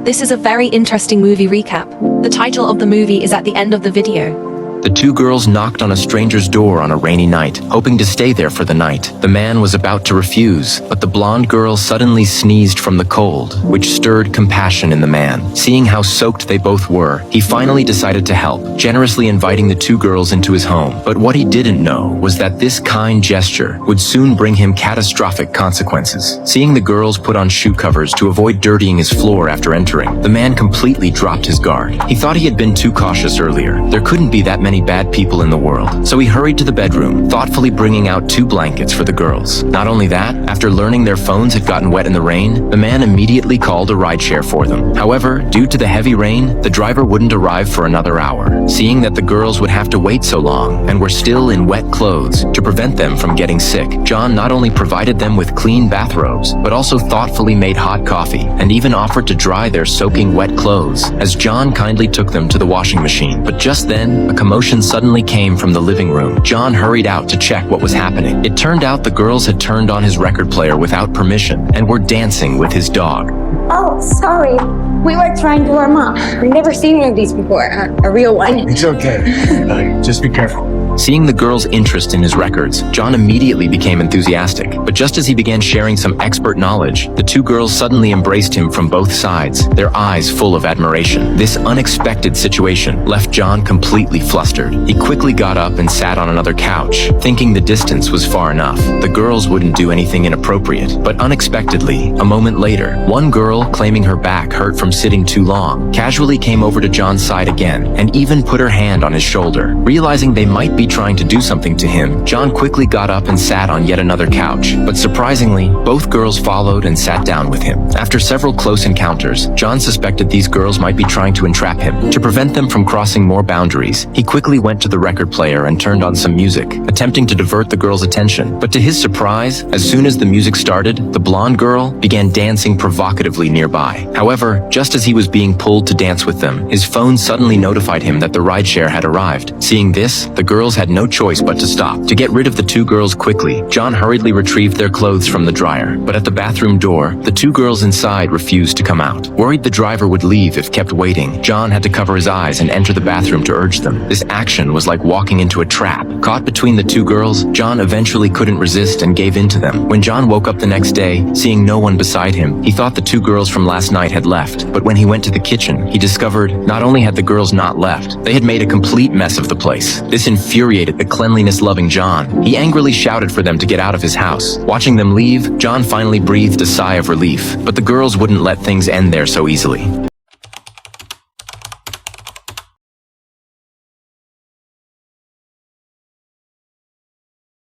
This is a very interesting movie recap. The title of the movie is at the end of the video. The two girls knocked on a stranger's door on a rainy night, hoping to stay there for the night. The man was about to refuse, but the blonde girl suddenly sneezed from the cold, which stirred compassion in the man. Seeing how soaked they both were, he finally decided to help, generously inviting the two girls into his home. But what he didn't know was that this kind gesture would soon bring him catastrophic consequences. Seeing the girls put on shoe covers to avoid dirtying his floor after entering, the man completely dropped his guard. He thought he had been too cautious earlier. There couldn't be that many bad people in the world. So he hurried to the bedroom, thoughtfully bringing out 2 blankets for the girls. Not only that, after learning their phones had gotten wet in the rain, the man immediately called a rideshare for them. However, due to the heavy rain, the driver wouldn't arrive for another hour. Seeing that the girls would have to wait so long and were still in wet clothes, to prevent them from getting sick, John not only provided them with clean bathrobes, but also thoughtfully made hot coffee and even offered to dry their soaking wet clothes, as John kindly took them to the washing machine. But just then, a commotion suddenly came from the living room. John hurried out to check what was happening. It turned out the girls had turned on his record player without permission and were dancing with his dog. Oh, sorry. We were trying to warm up. We've never seen one of these before, a real one. It's okay. Just be careful. Seeing the girls' interest in his records, John immediately became enthusiastic. But just as he began sharing some expert knowledge, the two girls suddenly embraced him from both sides, their eyes full of admiration. This unexpected situation left John completely flustered. He quickly got up and sat on another couch, thinking the distance was far enough. The girls wouldn't do anything inappropriate. But unexpectedly, a moment later, one girl, claiming her back hurt from sitting too long, casually came over to John's side again and even put her hand on his shoulder. Realizing they might be trying to do something to him, John quickly got up and sat on yet another couch. But surprisingly, both girls followed and sat down with him. After several close encounters, John suspected these girls might be trying to entrap him. To prevent them from crossing more boundaries, he quickly went to the record player and turned on some music, attempting to divert the girls' attention. But to his surprise, as soon as the music started, the blonde girl began dancing provocatively nearby. However, just as he was being pulled to dance with them, his phone suddenly notified him that the rideshare had arrived. Seeing this, the girls had no choice but to stop. To get rid of the two girls quickly, John hurriedly retrieved their clothes from the dryer. But at the bathroom door, the two girls inside refused to come out. Worried the driver would leave if kept waiting, John had to cover his eyes and enter the bathroom to urge them. This action was like walking into a trap. Caught between the two girls, John eventually couldn't resist and gave in to them. When John woke up the next day, seeing no one beside him, he thought the two girls from last night had left. But when he went to the kitchen, he discovered not only had the girls not left, they had made a complete mess of the place. This infuriated the cleanliness-loving John. He angrily shouted for them to get out of his house. Watching them leave, John finally breathed a sigh of relief, but the girls wouldn't let things end there so easily.